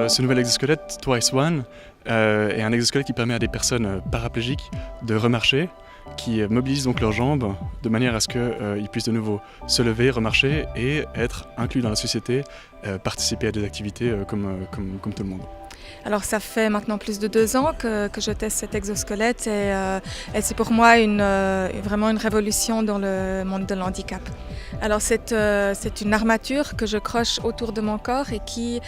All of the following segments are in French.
Ce nouvel exosquelette Twice One est un exosquelette qui permet à des personnes paraplégiques de remarcher, qui mobilisent donc leurs jambes de manière à ce qu'ils puissent de nouveau se lever, remarcher et être inclus dans la société, participer à des activités comme tout le monde. Alors ça fait maintenant plus de 2 ans que je teste cet exosquelette et c'est pour moi vraiment une révolution dans le monde de l'handicap. Alors c'est une armature que je croche autour de mon corps et qui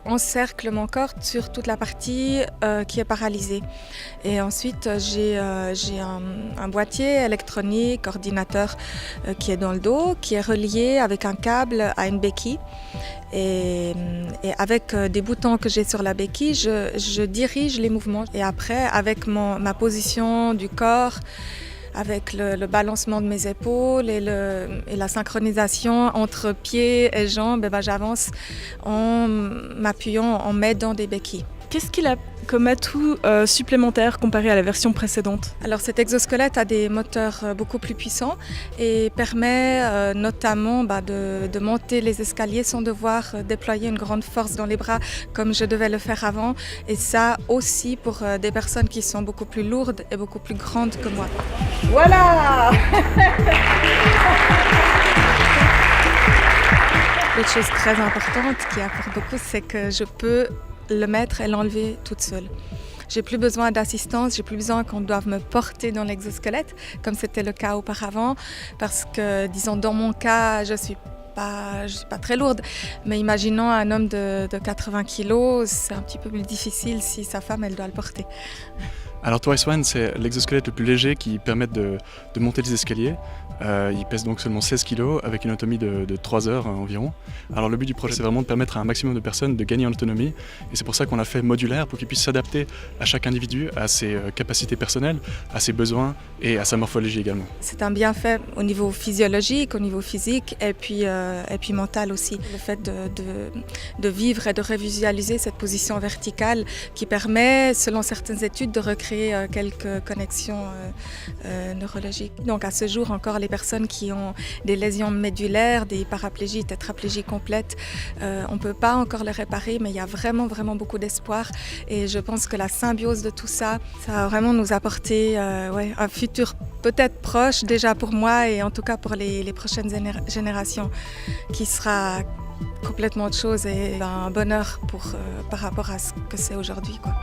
encercle mon corps sur toute la partie qui est paralysée. Et ensuite j'ai un boîtier électronique, ordinateur qui est dans le dos, qui est relié avec un câble à une béquille. Et avec des boutons que j'ai sur la béquille, je dirige les mouvements. Et après, avec ma position du corps, avec le balancement de mes épaules et la synchronisation entre pieds et jambes, j'avance en m'appuyant, en m'aidant des béquilles. Qu'est-ce qu'il a comme atout supplémentaire comparé à la version précédente? Alors cet exosquelette a des moteurs beaucoup plus puissants et permet notamment de monter les escaliers sans devoir déployer une grande force dans les bras comme je devais le faire avant. Et ça aussi pour des personnes qui sont beaucoup plus lourdes et beaucoup plus grandes que moi. Voilà. L'autre chose très importante qui apporte beaucoup, c'est que je peux le mettre et l'enlever toute seule. J'ai plus besoin d'assistance, j'ai plus besoin qu'on doive me porter dans l'exosquelette, comme c'était le cas auparavant, parce que, disons, dans mon cas, je suis pas très lourde, mais imaginons un homme de 80 kg, c'est un petit peu plus difficile si sa femme, elle doit le porter. Alors Twice One, c'est l'exosquelette le plus léger qui permet de monter les escaliers. Il pèse donc seulement 16 kg avec une autonomie de 3 heures environ. Alors le but du projet, c'est vraiment de permettre à un maximum de personnes de gagner en autonomie. Et c'est pour ça qu'on l'a fait modulaire, pour qu'il puisse s'adapter à chaque individu, à ses capacités personnelles, à ses besoins et à sa morphologie également. C'est un bienfait au niveau physiologique, au niveau physique et puis mental aussi. Le fait de vivre et de revisualiser cette position verticale qui permet, selon certaines études, de recréer quelques connexions neurologiques. Donc à ce jour encore, les personnes qui ont des lésions médulaires, des paraplégies, tétraplégies complètes, on ne peut pas encore les réparer, mais il y a vraiment beaucoup d'espoir. Et je pense que la symbiose de tout ça, ça va vraiment nous apporter un futur peut-être proche déjà pour moi et en tout cas pour les prochaines générations qui sera complètement autre chose et un bonheur par rapport à ce que c'est aujourd'hui, quoi.